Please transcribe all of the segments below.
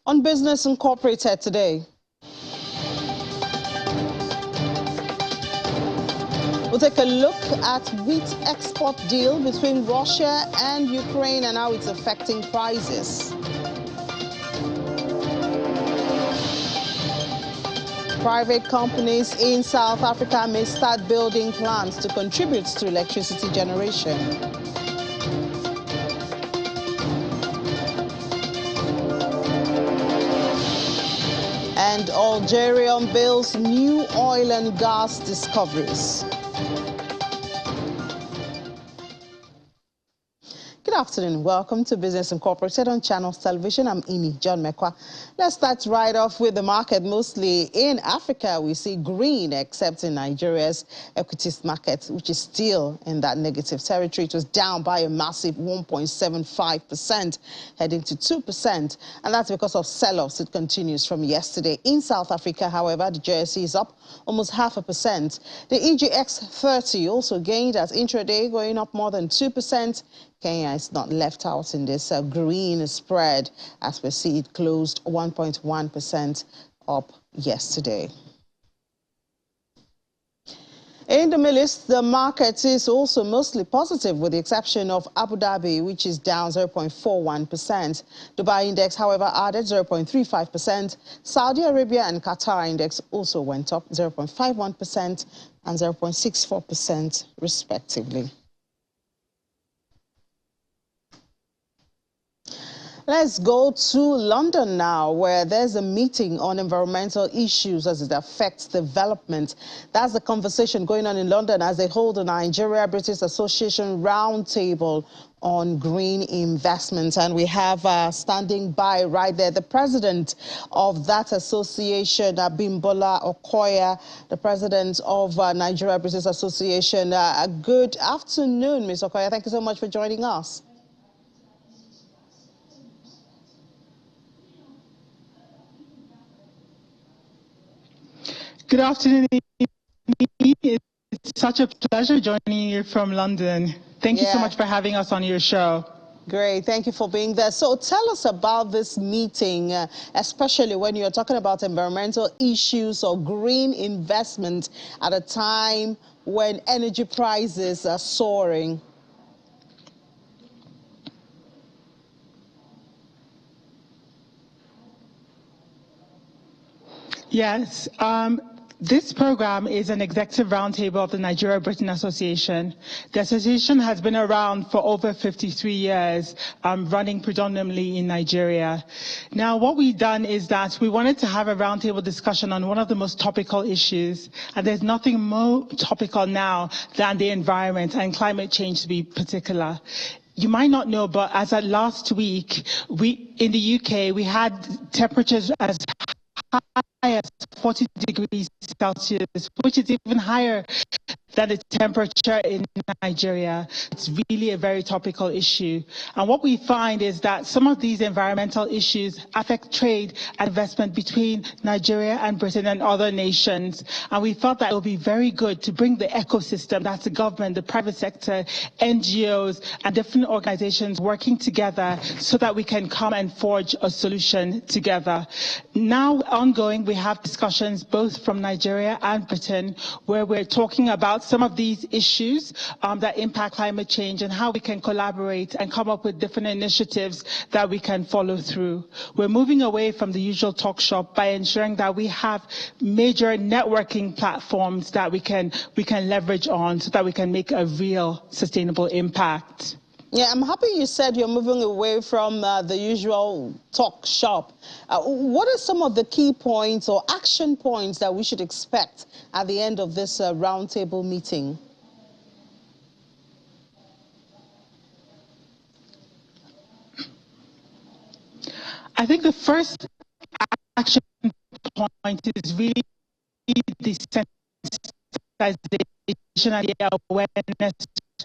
On Business Incorporated today, we'll take a look at wheat export deal between Russia and Ukraine and how it's affecting prices. Private companies in South Africa may start building plants to contribute to electricity generation. And Algeria unveils new oil and gas discoveries. Good afternoon. Welcome to Business Incorporated on Channels Television. I'm Imi John Mekwa. Let's start right off with the market. Mostly in Africa, we see green, except in Nigeria's equities market, which is still in that negative territory. It was down by a massive 1.75%, heading to 2%. And that's because of sell-offs. It continues from yesterday. In South Africa, however, the JSE is up almost 0.5%. The EGX 30 also gained as intraday, going up more than 2%. Kenya is not left out in this green spread, as we see it closed 1.1% up yesterday. In the Middle East, the market is also mostly positive, with the exception of Abu Dhabi, which is down 0.41%. Dubai index, however, added 0.35%. Saudi Arabia and Qatar index also went up 0.51% and 0.64%, respectively. Let's go to London now, where there's a meeting on environmental issues as it affects development. That's the conversation going on in London as they hold the Nigeria-British Association Roundtable on green investments. And we have standing by right there the president of that association, Bimbola Okoya, the president of Nigeria-British Association. Good afternoon, Ms. Okoya. Thank you so much for joining us. Good afternoon. It's such a pleasure joining you from London. Thank you so much for having us on your show. Great. Thank you for being there. So tell us about this meeting, especially when you're talking about environmental issues or green investment at a time when energy prices are soaring. Yes. This program is an executive roundtable of the Nigeria-Britain Association. The association has been around for over 53 years, running predominantly in Nigeria. Now, what we've done is that we wanted to have a roundtable discussion on one of the most topical issues, and there's nothing more topical now than the environment and climate change, to be particular. You might not know, but as of last week, in the UK, we had temperatures as high as 40 degrees Celsius, which is even higher than the temperature in Nigeria. It's really a very topical issue. And what we find is that some of these environmental issues affect trade and investment between Nigeria and Britain and other nations. And we thought that it would be very good to bring the ecosystem, that's the government, the private sector, NGOs, and different organizations working together so that we can come and forge a solution together. Now, ongoing, we have discussions both from Nigeria and Britain where we're talking about some of these issues that impact climate change and how we can collaborate and come up with different initiatives that we can follow through. We're moving away from the usual talk shop by ensuring that we have major networking platforms that we can leverage on so that we can make a real sustainable impact. Yeah, I'm happy you said you're moving away from the usual talk shop. What are some of the key points or action points that we should expect at the end of this roundtable meeting? I think the first action point is really the sensitization and the awareness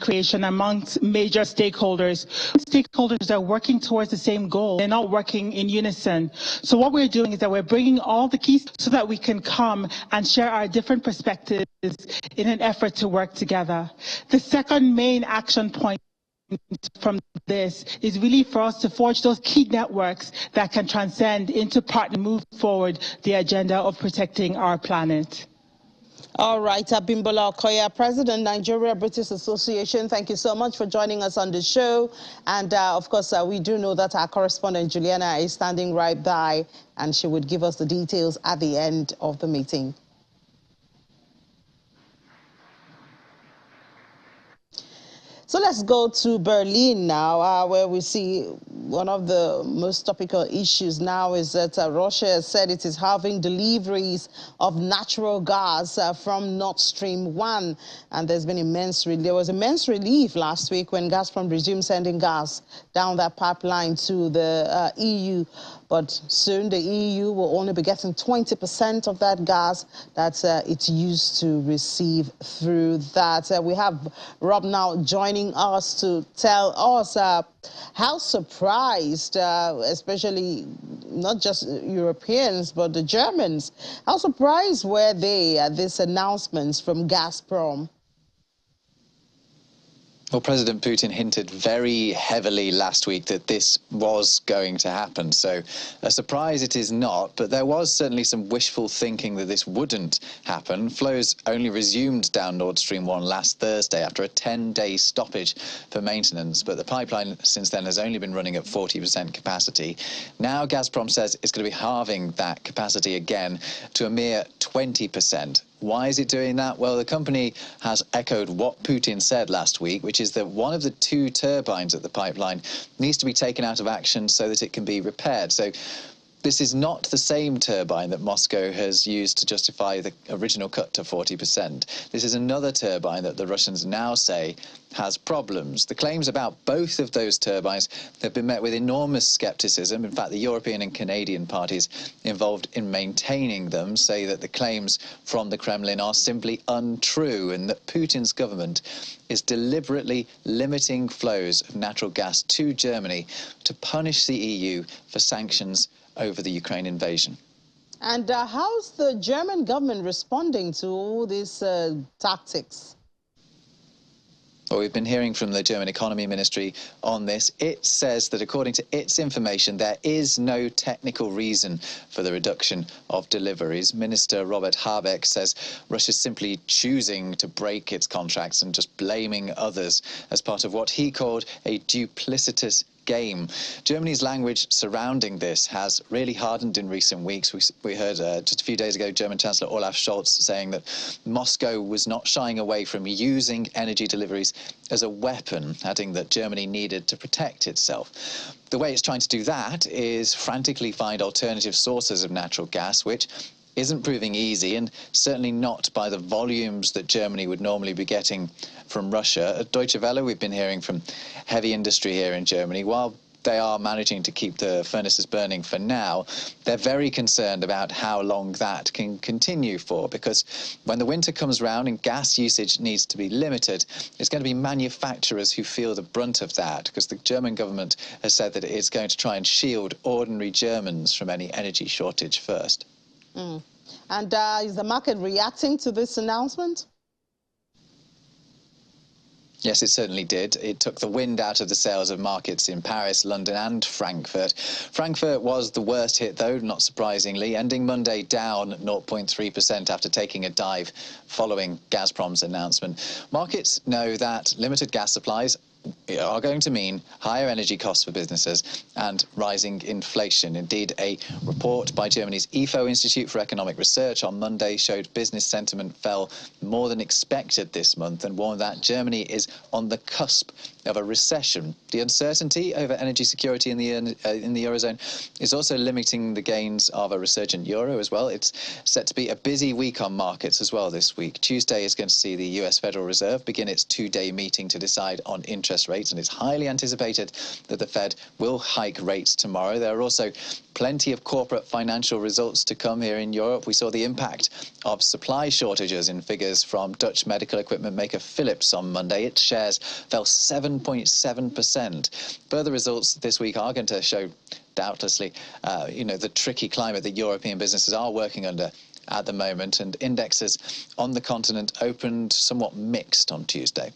creation amongst major stakeholders. Stakeholders are working towards the same goal. They're not working in unison. So what we're doing is that we're bringing all the keys so that we can come and share our different perspectives in an effort to work together. The second main action point from this is really for us to forge those key networks that can transcend into partner move forward the agenda of protecting our planet. All right, Abimbola Okoya, President, Nigeria British Association, thank you so much for joining us on the show. And of course, we do know that our correspondent Juliana is standing right by, and she would give us the details at the end of the meeting. So let's go to Berlin now, where we see one of the most topical issues now is that Russia has said it is halving deliveries of natural gas from Nord Stream 1. And there was immense relief last week when Gazprom resumed sending gas down that pipeline to the EU. But soon the EU will only be getting 20% of that gas that it's used to receive through that. We have Rob now joining us to tell us how surprised, especially not just Europeans, but the Germans, how surprised were they at these announcements from Gazprom? Well, President Putin hinted very heavily last week that this was going to happen. So a surprise it is not, but there was certainly some wishful thinking that this wouldn't happen. Flows only resumed down Nord Stream 1 last Thursday after a 10-day stoppage for maintenance. But the pipeline since then has only been running at 40% capacity. Now Gazprom says it's going to be halving that capacity again to a mere 20%. Why is it doing that? Well, the company has echoed what Putin said last week, which is that one of the two turbines at the pipeline needs to be taken out of action so that it can be repaired. So this is not the same turbine that Moscow has used to justify the original cut to 40%. This is another turbine that the Russians now say has problems. The claims about both of those turbines have been met with enormous skepticism. In fact, the European and Canadian parties involved in maintaining them say that the claims from the Kremlin are simply untrue and that Putin's government is deliberately limiting flows of natural gas to Germany to punish the EU for sanctions over the Ukraine invasion. And how's the German government responding to all these tactics? Well, we've been hearing from the German Economy Ministry on this. It says that according to its information, there is no technical reason for the reduction of deliveries. Minister Robert Habeck says Russia's simply choosing to break its contracts and just blaming others as part of what he called a duplicitous game. Germany's language surrounding this has really hardened in recent weeks. We heard just a few days ago German Chancellor Olaf Scholz saying that Moscow was not shying away from using energy deliveries as a weapon, adding that Germany needed to protect itself. The way it's trying to do that is frantically find alternative sources of natural gas, which isn't proving easy, and certainly not by the volumes that Germany would normally be getting from Russia. At Deutsche Welle, we've been hearing from heavy industry here in Germany. While they are managing to keep the furnaces burning for now, they're very concerned about how long that can continue for, because when the winter comes round and gas usage needs to be limited, it's going to be manufacturers who feel the brunt of that, because the German government has said that it's going to try and shield ordinary Germans from any energy shortage first. And is the market reacting to this announcement? Yes, it certainly did. It took the wind out of the sails of markets in Paris, London and Frankfurt. Frankfurt was the worst hit, though, not surprisingly, ending Monday down 0.3% after taking a dive following Gazprom's announcement. Markets know that limited gas supplies are going to mean higher energy costs for businesses and rising inflation. Indeed, a report by Germany's IFO Institute for Economic Research on Monday showed business sentiment fell more than expected this month and warned that Germany is on the cusp of a recession. The uncertainty over energy security in the Eurozone is also limiting the gains of a resurgent euro as well. It's set to be a busy week on markets as well this week. Tuesday is going to see the US Federal Reserve begin its two-day meeting to decide on interest rates, and it's highly anticipated that the Fed will hike rates tomorrow. There are also plenty of corporate financial results to come here in Europe. We saw the impact of supply shortages in figures from Dutch medical equipment maker Philips on Monday. Its shares fell 7.7%. Further results this week are going to show, doubtlessly, the tricky climate that European businesses are working under at the moment, and indexes on the continent opened somewhat mixed on Tuesday.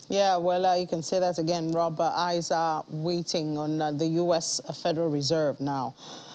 Yeah, well, you can say that again, Rob. Eyes are waiting on the U.S. Federal Reserve now.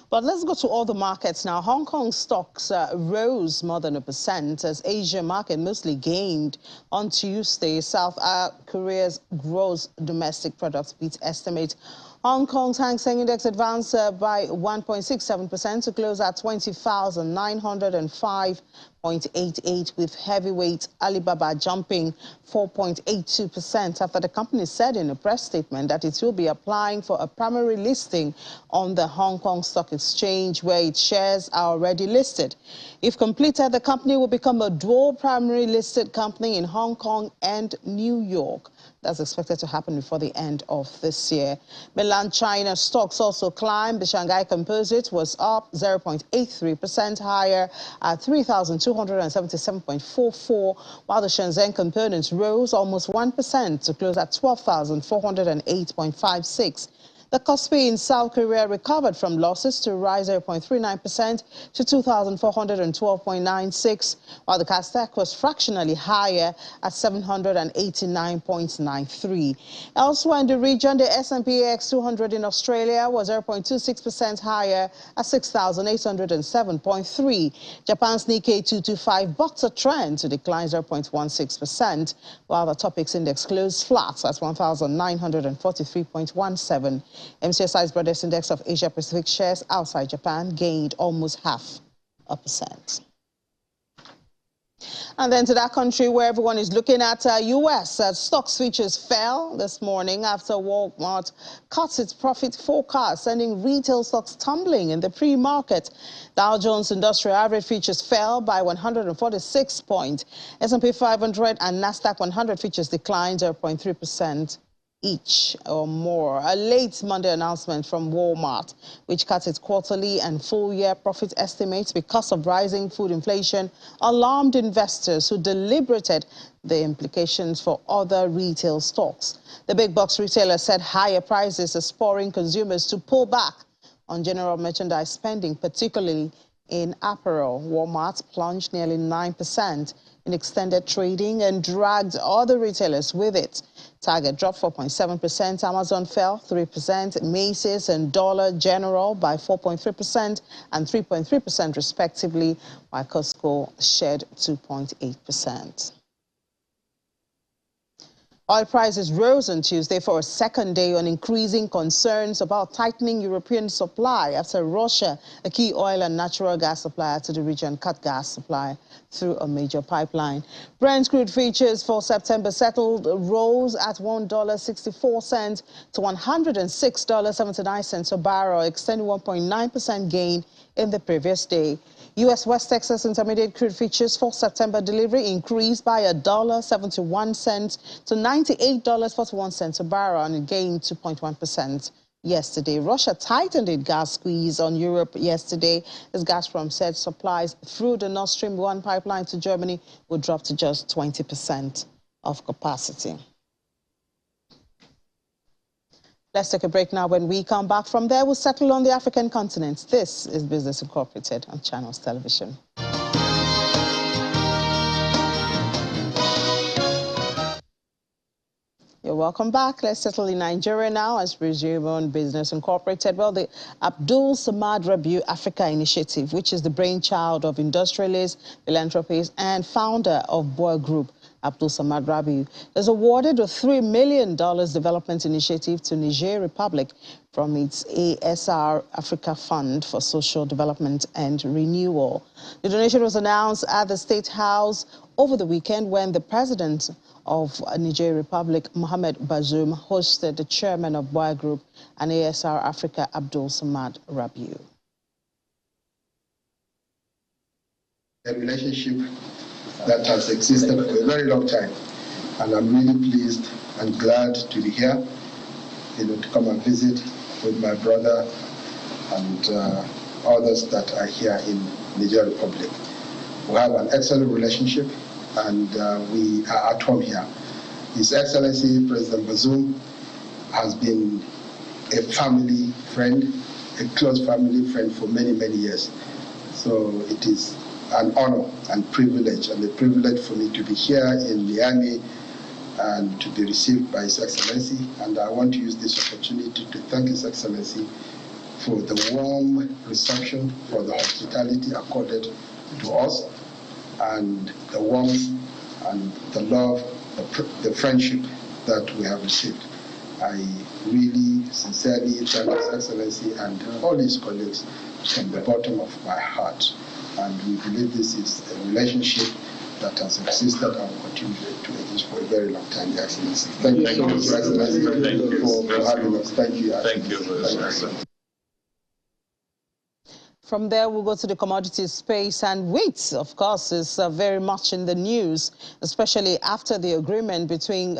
But let's go to all the markets now. Hong Kong stocks rose more than 1% as Asia market mostly gained on Tuesday. South Korea's gross domestic product beat estimates. Hong Kong's Hang Seng Index advanced by 1.67% to close at 20,905.88, with heavyweight Alibaba jumping 4.82% after the company said in a press statement that it will be applying for a primary listing on the Hong Kong Stock Exchange, where its shares are already listed. If completed, the company will become a dual primary listed company in Hong Kong and New York. That's expected to happen before the end of this year. Mainland China stocks also climbed. The Shanghai Composite was up 0.83% higher at 3,277.44, while the Shenzhen Component rose almost 1% to close at 12,408.56. The Kospi in South Korea recovered from losses to rise 0.39% to 2,412.96, while the Kazakh was fractionally higher at 789.93. Elsewhere in the region, the S&P AX 200 in Australia was 0.26% higher at 6,807.3. Japan's Nikkei 225 bucked a trend to decline 0.16%, while the Topix index closed flat at 1,943.17. MCSI's Broadest Index of Asia Pacific shares outside Japan gained almost 0.5%. And then to that country where everyone is looking at, U.S. Stocks futures fell this morning after Walmart cut its profit forecast, sending retail stocks tumbling in the pre-market. Dow Jones Industrial Average futures fell by 146 points. S&P 500 and Nasdaq 100 futures declined 0.3%. Each or more. A late Monday announcement from Walmart, which cut its quarterly and full-year profit estimates because of rising food inflation, alarmed investors who deliberated the implications for other retail stocks. The big box retailer said higher prices are spurring consumers to pull back on general merchandise spending, particularly in apparel. Walmart plunged nearly 9% in extended trading and dragged other retailers with it. Target dropped 4.7%, Amazon fell 3%, Macy's and Dollar General by 4.3% and 3.3% respectively, while Costco shed 2.8%. Oil prices rose on Tuesday for a second day on increasing concerns about tightening European supply after Russia, a key oil and natural gas supplier to the region, cut gas supply through a major pipeline. Brent crude futures for September rose at $1.64 to $106.79 a barrel, extending 1.9% gain in the previous day. U.S. West Texas Intermediate crude futures for September delivery increased by $1.71 to $98.41 a barrel, and it gained 2.1% yesterday. Russia tightened its gas squeeze on Europe yesterday as Gazprom said supplies through the Nord Stream 1 pipeline to Germany would drop to just 20% of capacity. Let's take a break now. When we come back from there, we'll settle on the African continent. This is Business Incorporated on Channels Television. You're welcome back. Let's settle in Nigeria now as we resume on Business Incorporated. Well, the Abdul Samad Rabiu Africa Initiative, which is the brainchild of industrialist, philanthropist, and founder of Boer Group, Abdul Samad Rabiu, is awarded a $3 million development initiative to Niger Republic from its ASR Africa Fund for Social Development and Renewal. The donation was announced at the State House over the weekend when the president of Niger Republic, Mohamed Bazoum, hosted the chairman of Boer Group and ASR Africa, Abdul Samad Rabiu. A relationship that has existed for a very long time, and I'm really pleased and glad to be here, to come and visit with my brother and others that are here in Niger Republic. We have an excellent relationship, and we are at home here. His Excellency President Bazoum has been a family friend, a close family friend for many, many years. So it is an honor and privilege, and a privilege for me to be here in Miami and to be received by His Excellency. And I want to use this opportunity to thank His Excellency for the warm reception, for the hospitality accorded to us, and the warmth and the love, the friendship that we have received. I really sincerely thank His Excellency and all his colleagues from the bottom of my heart. And we believe this is a relationship that has existed and will continue to exist for a very long time, Your Excellency. Thank you so much, Your Excellency, for having us. Thank you. Thank you. From there, we'll go to the commodities space, and wheat, of course, is very much in the news, especially after the agreement between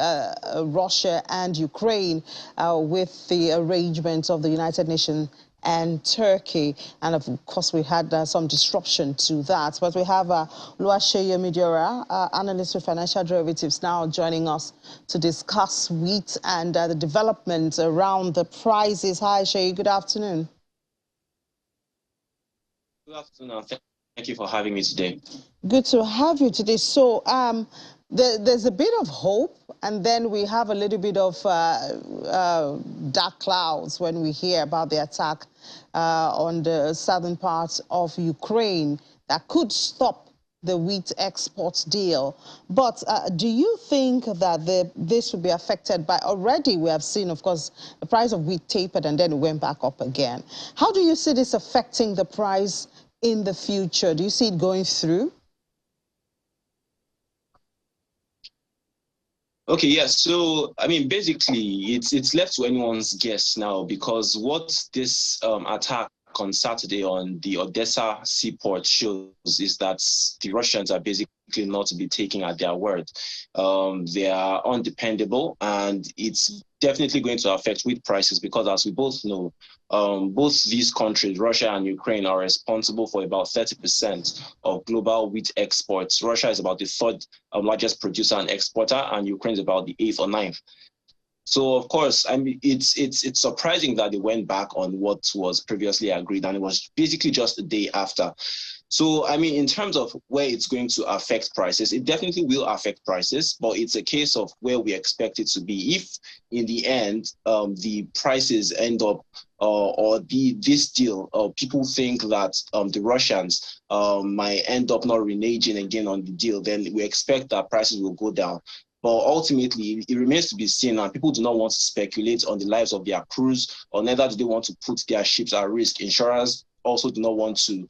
Russia and Ukraine with the arrangement of the United Nations and Turkey. And of course, we had some disruption to that. But we have Oluwaseyi Midora, analyst with financial derivatives, now joining us to discuss wheat and the development around the prices. Hi, Seyi, good afternoon. Good afternoon. Thank you for having me today. Good to have you today. So there's a bit of hope, and then we have a little bit of dark clouds when we hear about the attack on the southern part of Ukraine that could stop the wheat export deal. But do you think that this will be affected by, already we have seen, of course, the price of wheat tapered and then it went back up again. How do you see this affecting the price in the future? Do you see it going through? Okay, yes. So, I mean, basically, it's left to anyone's guess now, because what this attack on Saturday on the Odessa seaport shows is that the Russians are basically not to be taken at their word. They are undependable, and it's definitely going to affect wheat prices, because as we both know, both these countries, Russia and Ukraine, are responsible for about 30% of global wheat exports. Russia is about the third largest producer and exporter, and Ukraine is about the 8th or 9th. So, of course, I mean, it's surprising that they went back on what was previously agreed, and it was basically just a day after. So, I mean, in terms of where it's going to affect prices, it definitely will affect prices, but it's a case of where we expect it to be. If, in the end, the prices end up, or this deal, people think that the Russians might end up not reneging again on the deal, then we expect that prices will go down. But ultimately, it remains to be seen, and people do not want to speculate on the lives of their crews, or neither do they want to put their ships at risk. Insurers also do not want to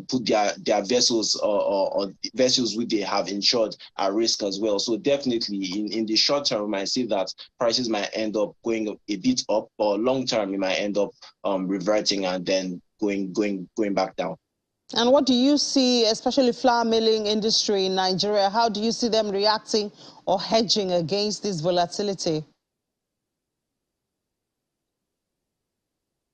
put their vessels or vessels which they have insured at risk as well. So definitely, in the short term, we might see that prices might end up going a bit up, or long term, it might end up reverting and then going back down. And what do you see, especially flour milling industry in Nigeria? How do you see them reacting or hedging against this volatility?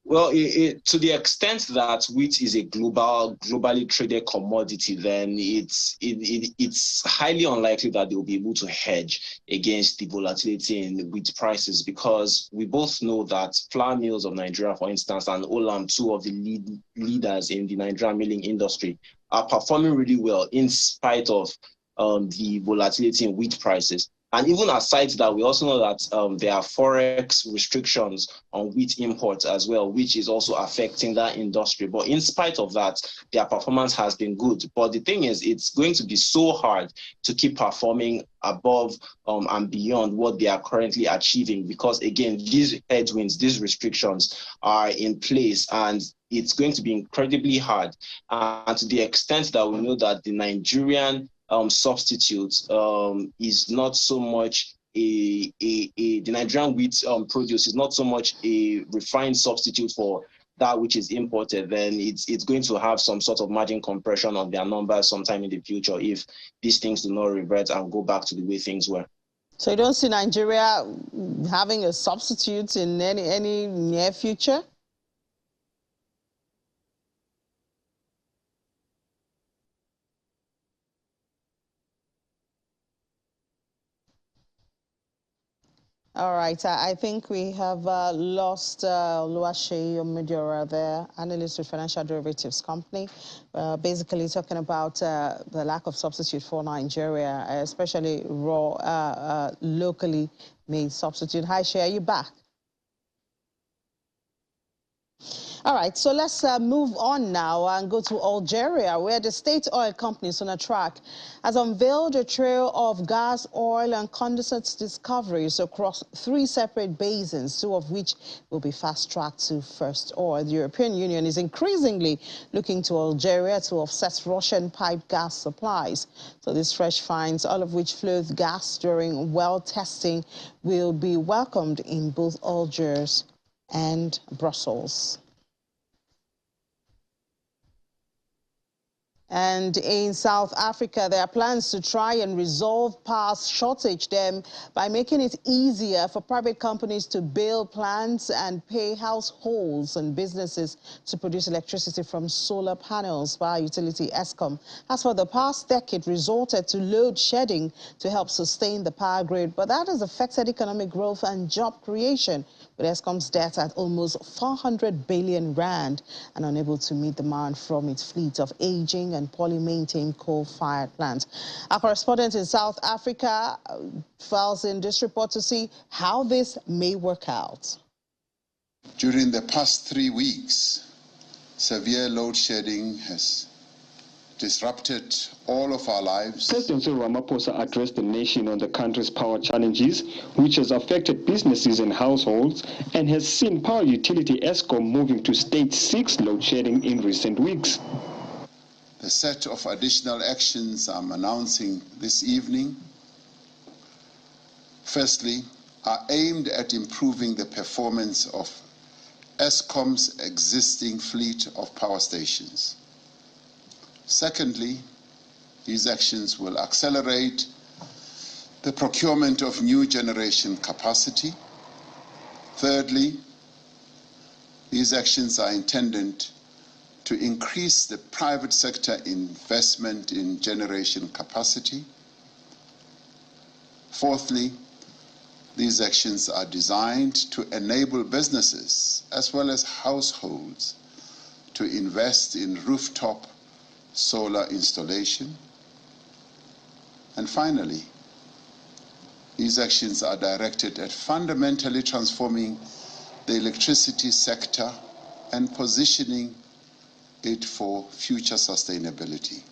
Well, to the extent that wheat is a globally traded commodity, then it's highly unlikely that they will be able to hedge against the volatility in wheat prices, because we both know that flour mills of Nigeria, for instance, and Olam, two of the leaders in the Nigerian milling industry, are performing really well in spite of the volatility in wheat prices. And even aside that, we also know that there are forex restrictions on wheat imports as well, which is also affecting that industry. But in spite of that, their performance has been good. But the thing is, it's going to be so hard to keep performing above and beyond what they are currently achieving, because, again, these headwinds, these restrictions are in place, and it's going to be incredibly hard. And to the extent that we know that the Nigerian substitute is not so much the Nigerian wheat produce is not so much a refined substitute for that which is imported, then it's going to have some sort of margin compression on their numbers sometime in the future if these things do not revert and go back to the way things were. So you don't see Nigeria having a substitute in any near future? All right, I think we have lost Luashe Omidora there, analyst with Financial Derivatives Company, basically talking about the lack of substitute for Nigeria, especially raw, locally made substitute. Hi, Shay, are you back? All right, so let's move on now and go to Algeria, where the state oil company Sonatrach has unveiled a trail of gas, oil, and condensate discoveries across 3 separate basins, 2 of which will be fast-tracked to first oil. The European Union is increasingly looking to Algeria to offset Russian pipe gas supplies. So these fresh finds, all of which flowed gas during well testing, will be welcomed in both Algiers and Brussels. And in South Africa, there are plans to try and resolve power shortage them by making it easier for private companies to build plants and pay households and businesses to produce electricity from solar panels. Power utility Eskom has for the past decade resorted to load shedding to help sustain the power grid, but that has affected economic growth and job creation, with Eskom's debt at almost 400 billion rand and unable to meet demand from its fleet of aging and poorly maintained coal-fired plants. Our correspondent in South Africa files in this report to see how this may work out. During the past 3 weeks, severe load shedding has disrupted all of our lives. President Cyril Ramaphosa addressed the nation on the country's power challenges, which has affected businesses and households, and has seen power utility Eskom moving to stage 6 load shedding in recent weeks. The set of additional actions I'm announcing this evening, firstly, are aimed at improving the performance of Eskom's existing fleet of power stations. Secondly, these actions will accelerate the procurement of new generation capacity. Thirdly, these actions are intended to increase the private sector investment in generation capacity. Fourthly, these actions are designed to enable businesses as well as households to invest in rooftop solar installation. And finally, these actions are directed at fundamentally transforming the electricity sector and positioning it for future sustainability.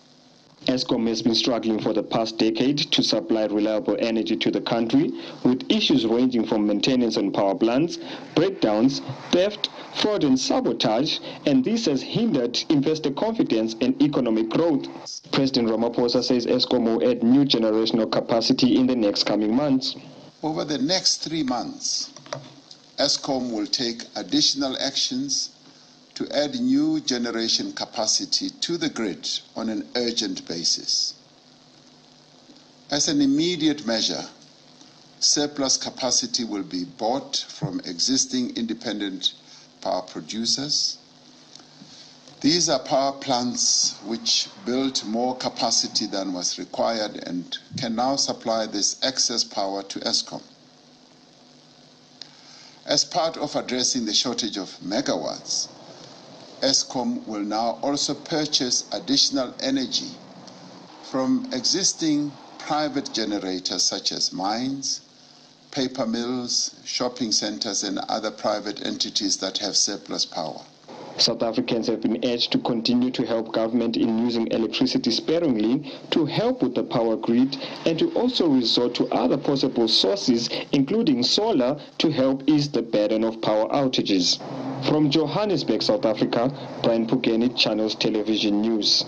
Eskom has been struggling for the past decade to supply reliable energy to the country, with issues ranging from maintenance on power plants, breakdowns, theft, fraud and sabotage, and this has hindered investor confidence and economic growth. President Ramaphosa says Eskom will add new generational capacity in the next coming months. Over the next 3 months, Eskom will take additional actions to add new generation capacity to the grid on an urgent basis. As an immediate measure, surplus capacity will be bought from existing independent power producers. These are power plants which built more capacity than was required and can now supply this excess power to Eskom. As part of addressing the shortage of megawatts, Eskom will now also purchase additional energy from existing private generators such as mines, paper mills, shopping centers, and other private entities that have surplus power. South Africans have been urged to continue to help government in using electricity sparingly to help with the power grid, and to also resort to other possible sources, including solar, to help ease the burden of power outages. From Johannesburg, South Africa, Brian Pugeni, Channels Television News.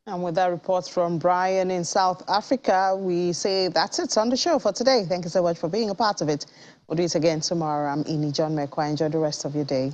And with that report from Brian in South Africa, we say that's it on the show for today. Thank you so much for being a part of it. We'll do it again tomorrow. I'm Ini John Mekwa. Enjoy the rest of your day.